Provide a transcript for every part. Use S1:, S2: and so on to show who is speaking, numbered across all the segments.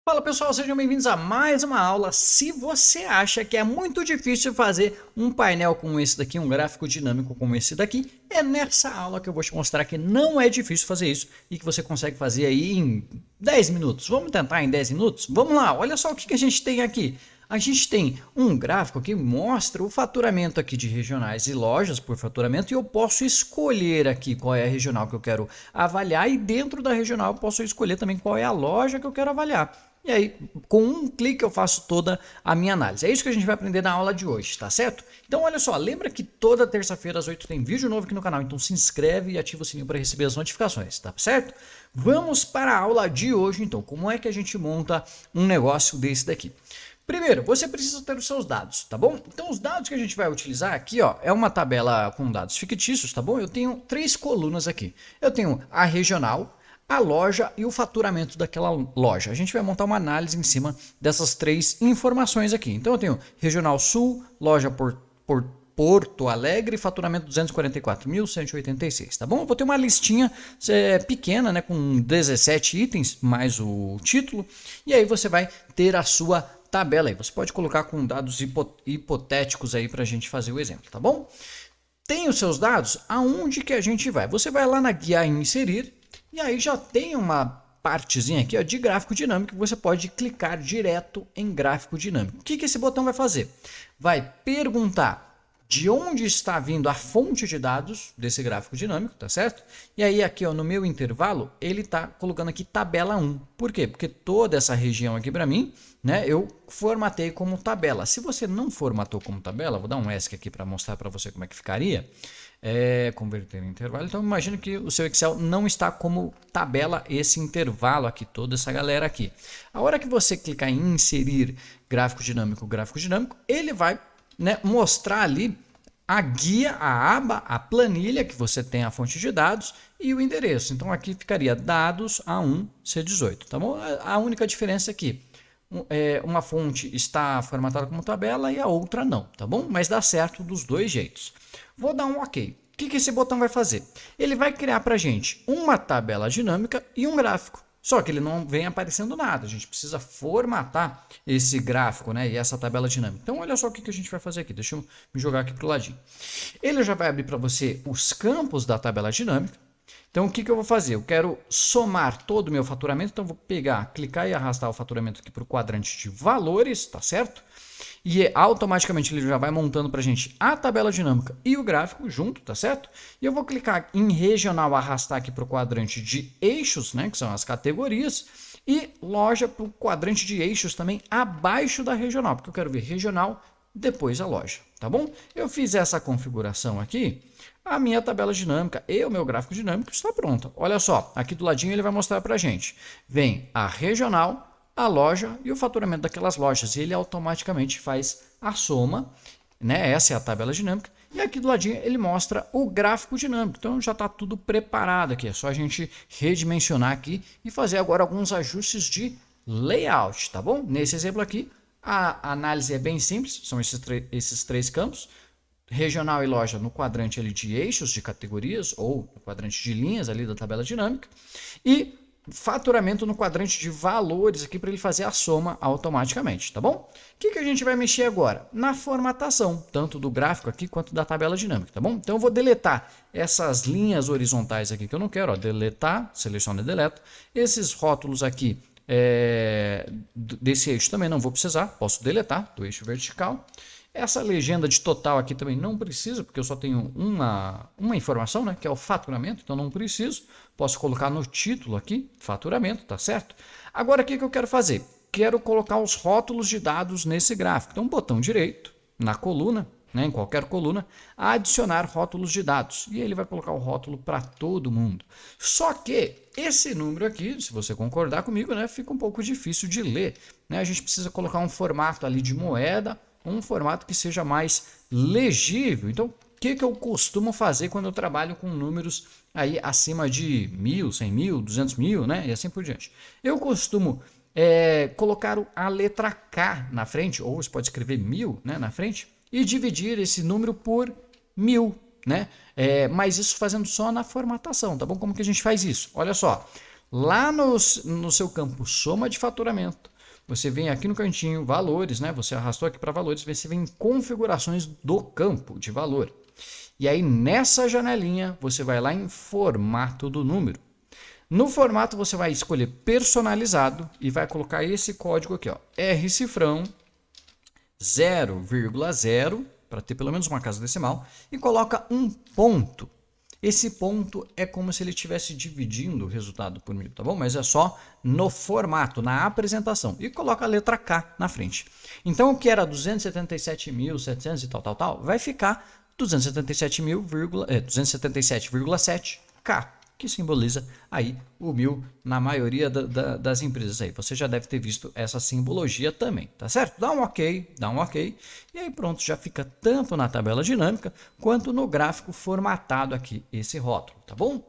S1: Fala pessoal, sejam bem-vindos a mais uma aula. Se você acha que é muito difícil fazer um painel como esse daqui, um gráfico dinâmico como esse daqui, é nessa aula que eu vou te mostrar que não é difícil fazer isso e que você consegue fazer aí em 10 minutos. Vamos tentar em 10 minutos? Vamos lá, olha só o que a gente tem aqui. A gente tem um gráfico que mostra o faturamento aqui de regionais e lojas por faturamento e eu posso escolher aqui qual é a regional que eu quero avaliar e dentro da regional eu posso escolher também qual é a loja que eu quero avaliar. E aí, com um clique eu faço toda a minha análise. É isso que a gente vai aprender na aula de hoje, tá certo? Então, olha só, lembra que toda terça-feira às 8 tem vídeo novo aqui no canal, então se inscreve e ativa o sininho para receber as notificações, tá certo? Vamos para a aula de hoje, então. Como é que a gente monta um negócio desse daqui? Primeiro, você precisa ter os seus dados, tá bom? Então, os dados que a gente vai utilizar aqui, ó, é uma tabela com dados fictícios, tá bom? Eu tenho 3 colunas aqui. Eu tenho a regional, a loja e o faturamento daquela loja. A gente vai montar uma análise em cima dessas 3 informações aqui. Então eu tenho Regional Sul, loja por Porto Alegre, faturamento 244.186, tá bom? Eu vou ter uma listinha pequena, né, com 17 itens, mais o título, e aí você vai ter a sua tabela aí. Você pode colocar com dados hipotéticos aí para a gente fazer o exemplo, tá bom? Tem os seus dados, aonde que a gente vai? Você vai lá na guia inserir, e aí já tem uma partezinha aqui ó, de gráfico dinâmico que você pode clicar direto em gráfico dinâmico. O que esse botão vai fazer? Vai perguntar de onde está vindo a fonte de dados desse gráfico dinâmico, tá certo? E aí aqui ó, no meu intervalo, ele está colocando aqui tabela 1. Por quê? Porque toda essa região aqui para mim, né, eu formatei como tabela. Se você não formatou como tabela, vou dar um ESC aqui para mostrar para você como é que ficaria. Converter em intervalo. Então imagine que o seu Excel não está como tabela esse intervalo aqui, toda essa galera aqui. A hora que você clicar em inserir gráfico dinâmico, ele vai, né, mostrar ali a guia, a aba, a planilha que você tem a fonte de dados e o endereço. Então aqui ficaria dados A1 C18, tá bom? A única diferença aqui, uma fonte está formatada como tabela e a outra não, tá bom? Mas dá certo dos dois jeitos. Vou dar um OK. O que esse botão vai fazer? Ele vai criar para a gente uma tabela dinâmica e um gráfico. Só que ele não vem aparecendo nada. A gente precisa formatar esse gráfico, né, e essa tabela dinâmica. Então, olha só o que a gente vai fazer aqui. Deixa eu me jogar aqui para o ladinho. Ele já vai abrir para você os campos da tabela dinâmica. Então, o que eu vou fazer? Eu quero somar todo o meu faturamento. Então, vou pegar, clicar e arrastar o faturamento aqui para o quadrante de valores, tá certo? E automaticamente ele já vai montando para a gente a tabela dinâmica e o gráfico junto, tá certo? E eu vou clicar em regional, arrastar aqui para o quadrante de eixos, né, que são as categorias, e loja para o quadrante de eixos também abaixo da regional, porque eu quero ver regional, depois a loja, tá bom? Eu fiz essa configuração aqui, a minha tabela dinâmica e o meu gráfico dinâmico está pronto. Olha só, aqui do ladinho ele vai mostrar para a gente. Vem a regional, a loja e o faturamento daquelas lojas. E ele automaticamente faz a soma, né? Essa é a tabela dinâmica. E aqui do ladinho ele mostra o gráfico dinâmico. Então já está tudo preparado aqui. É só a gente redimensionar aqui e fazer agora alguns ajustes de layout, tá bom? Nesse exemplo aqui, a análise é bem simples. São esses 3 campos. Regional e loja no quadrante ali de eixos de categorias ou no quadrante de linhas ali da tabela dinâmica. E faturamento no quadrante de valores aqui para ele fazer a soma automaticamente, tá bom? O que a gente vai mexer agora? Na formatação, tanto do gráfico aqui quanto da tabela dinâmica, tá bom? Então eu vou deletar essas linhas horizontais aqui que eu não quero, ó, deletar, seleciona e deleta. Esses rótulos aqui desse eixo também não vou precisar, posso deletar do eixo vertical. Essa legenda de total aqui também não precisa, porque eu só tenho uma informação, né, que é o faturamento, então não preciso. Posso colocar no título aqui, faturamento, tá certo? Agora, o que eu quero fazer? Quero colocar os rótulos de dados nesse gráfico. Então, botão direito, na coluna, né, em qualquer coluna, adicionar rótulos de dados. E ele vai colocar o rótulo para todo mundo. Só que esse número aqui, se você concordar comigo, né, fica um pouco difícil de ler. Né? A gente precisa colocar um formato ali de moeda, um formato que seja mais legível. Então, o que eu costumo fazer quando eu trabalho com números aí acima de 1.000, 100.000, 200.000, né? E assim por diante. Eu costumo colocar a letra K na frente, ou você pode escrever 1.000, né, na frente, e dividir esse número por 1.000, né? Mas isso fazendo só na formatação, tá bom? Como que a gente faz isso? Olha só. Lá no seu campo soma de faturamento, você vem aqui no cantinho valores, né? Você arrastou aqui para valores, você vem em configurações do campo de valor. E aí nessa janelinha você vai lá em formato do número. No formato você vai escolher personalizado e vai colocar esse código aqui, ó, R cifrão 0,0 para ter pelo menos uma casa decimal e coloca um ponto. Esse ponto é como se ele estivesse dividindo o resultado por 1000, tá bom? Mas é só no formato, na apresentação. E coloca a letra K na frente. Então, o que era 277.700 e tal, vai ficar 277,7K, que simboliza aí o 1000 na maioria das empresas aí. Você já deve ter visto essa simbologia também, tá certo? Dá um ok, e aí pronto, já fica tanto na tabela dinâmica quanto no gráfico formatado aqui, esse rótulo, tá bom?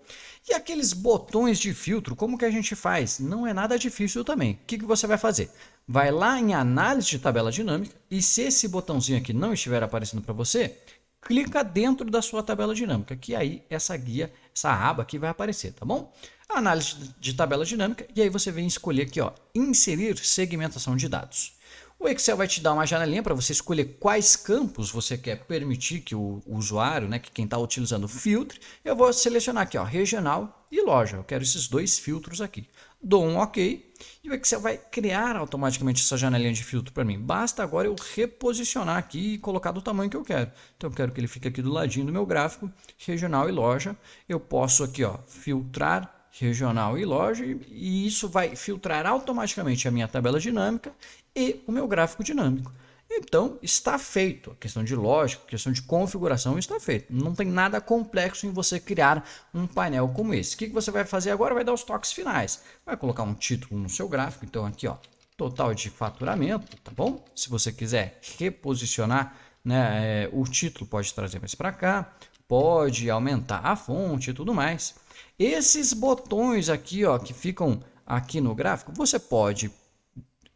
S1: E aqueles botões de filtro, como que a gente faz? Não é nada difícil também. O que você vai fazer? Vai lá em análise de tabela dinâmica e se esse botãozinho aqui não estiver aparecendo para você, clica dentro da sua tabela dinâmica, que aí essa guia, essa aba aqui vai aparecer, tá bom? Análise de tabela dinâmica, e aí você vem escolher aqui, ó, inserir segmentação de dados. O Excel vai te dar uma janelinha para você escolher quais campos você quer permitir que o usuário, né, que quem está utilizando, filtre. Eu vou selecionar aqui, ó, regional e loja. Eu quero esses dois filtros aqui. Dou um OK e o Excel vai criar automaticamente essa janelinha de filtro para mim. Basta agora eu reposicionar aqui e colocar do tamanho que eu quero. Então eu quero que ele fique aqui do ladinho do meu gráfico, regional e loja. Eu posso aqui, ó, filtrar regional e loja, e isso vai filtrar automaticamente a minha tabela dinâmica e o meu gráfico dinâmico. Então está feito. A questão de lógica, a questão de configuração está feito. Não tem nada complexo em você criar um painel como esse. O que você vai fazer agora? Vai dar os toques finais. Vai colocar um título no seu gráfico. Então aqui, ó, total de faturamento, tá bom? Se você quiser reposicionar, né, o título, pode trazer mais para cá, pode aumentar a fonte e tudo mais. Esses botões aqui, ó, que ficam aqui no gráfico, você pode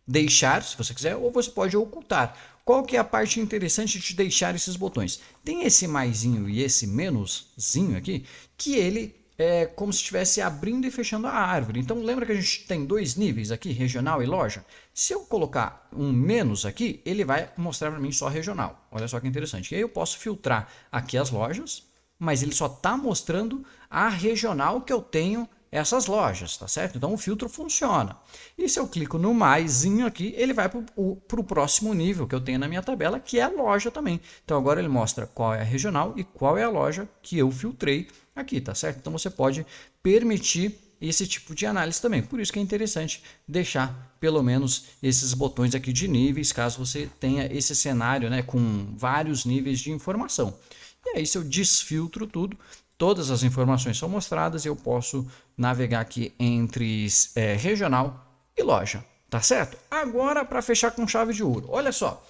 S1: deixar, se você quiser, ou você pode ocultar. Qual que é a parte interessante de deixar esses botões? Tem esse maisinho e esse menoszinho aqui, que ele é como se estivesse abrindo e fechando a árvore. Então lembra que a gente tem dois níveis aqui, regional e loja? Se eu colocar um menos aqui, ele vai mostrar para mim só regional. Olha só que interessante. E aí eu posso filtrar aqui as lojas, mas ele só está mostrando a regional que eu tenho essas lojas, tá certo? Então o filtro funciona. E se eu clico no maisinho aqui, ele vai para o próximo nível que eu tenho na minha tabela, que é a loja também. Então agora ele mostra qual é a regional e qual é a loja que eu filtrei aqui, tá certo? Então você pode permitir esse tipo de análise também. Por isso que é interessante deixar pelo menos esses botões aqui de níveis, caso você tenha esse cenário, né, com vários níveis de informação. E aí, se eu desfiltro tudo, todas as informações são mostradas e eu posso navegar aqui entre regional e loja, tá certo? Agora, para fechar com chave de ouro, olha só.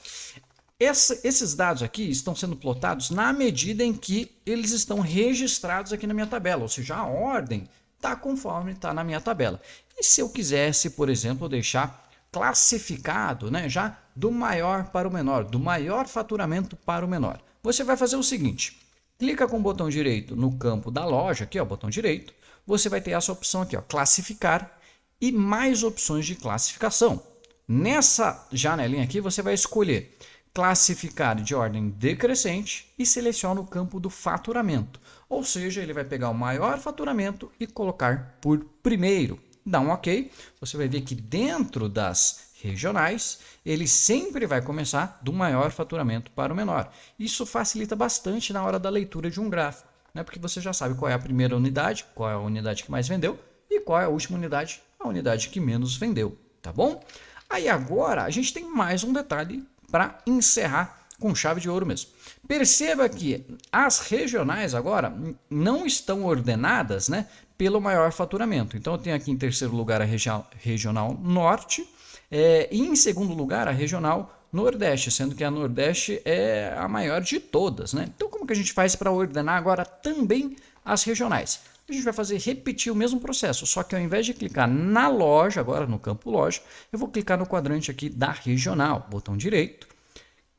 S1: Esses dados aqui estão sendo plotados na medida em que eles estão registrados aqui na minha tabela, ou seja, a ordem está conforme está na minha tabela. E se eu quisesse, por exemplo, deixar classificado, né, já do maior para o menor, do maior faturamento para o menor, você vai fazer o seguinte: clica com o botão direito no campo da loja, aqui ó, botão direito, você vai ter essa opção aqui, ó, classificar e mais opções de classificação. Nessa janelinha aqui você vai escolher classificar de ordem decrescente e seleciona o campo do faturamento. Ou seja, ele vai pegar o maior faturamento e colocar por primeiro. Dá um OK, você vai ver que dentro das regionais, ele sempre vai começar do maior faturamento para o menor. Isso facilita bastante na hora da leitura de um gráfico, né? Porque você já sabe qual é a primeira unidade, qual é a unidade que mais vendeu e qual é a última unidade, a unidade que menos vendeu, tá bom? Aí agora a gente tem mais um detalhe para encerrar com chave de ouro mesmo. Perceba que as regionais agora não estão ordenadas, né, pelo maior faturamento. Então eu tenho aqui em terceiro lugar a regional norte, e em segundo lugar a regional nordeste, sendo que a nordeste é a maior de todas, né? Então como que a gente faz para ordenar agora também as regionais? A gente vai repetir o mesmo processo, só que ao invés de clicar na loja, agora no campo loja, eu vou clicar no quadrante aqui da regional, botão direito,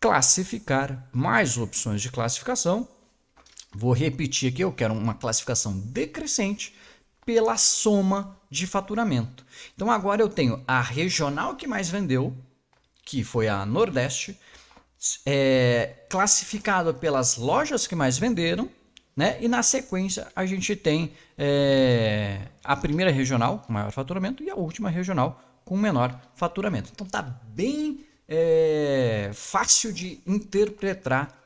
S1: classificar, mais opções de classificação. Vou repetir aqui, eu quero uma classificação decrescente. pela soma de faturamento. Então agora eu tenho a regional que mais vendeu, que foi a Nordeste, classificado pelas lojas que mais venderam, né? E na sequência a gente tem a primeira regional com maior faturamento e a última regional com menor faturamento. Então tá bem fácil de interpretar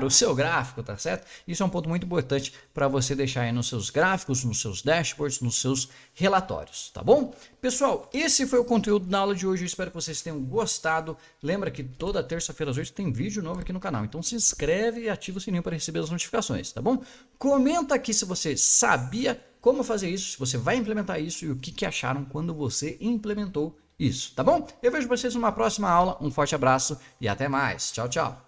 S1: o seu gráfico, tá certo? Isso é um ponto muito importante para você deixar aí nos seus gráficos, nos seus dashboards, nos seus relatórios, tá bom? Pessoal, esse foi o conteúdo da aula de hoje, eu espero que vocês tenham gostado. Lembra que toda terça-feira às 8 tem vídeo novo aqui no canal, então se inscreve e ativa o sininho para receber as notificações, tá bom? Comenta aqui se você sabia como fazer isso, se você vai implementar isso e o que acharam quando você implementou isso, tá bom? Eu vejo vocês numa próxima aula, um forte abraço e até mais. Tchau, tchau.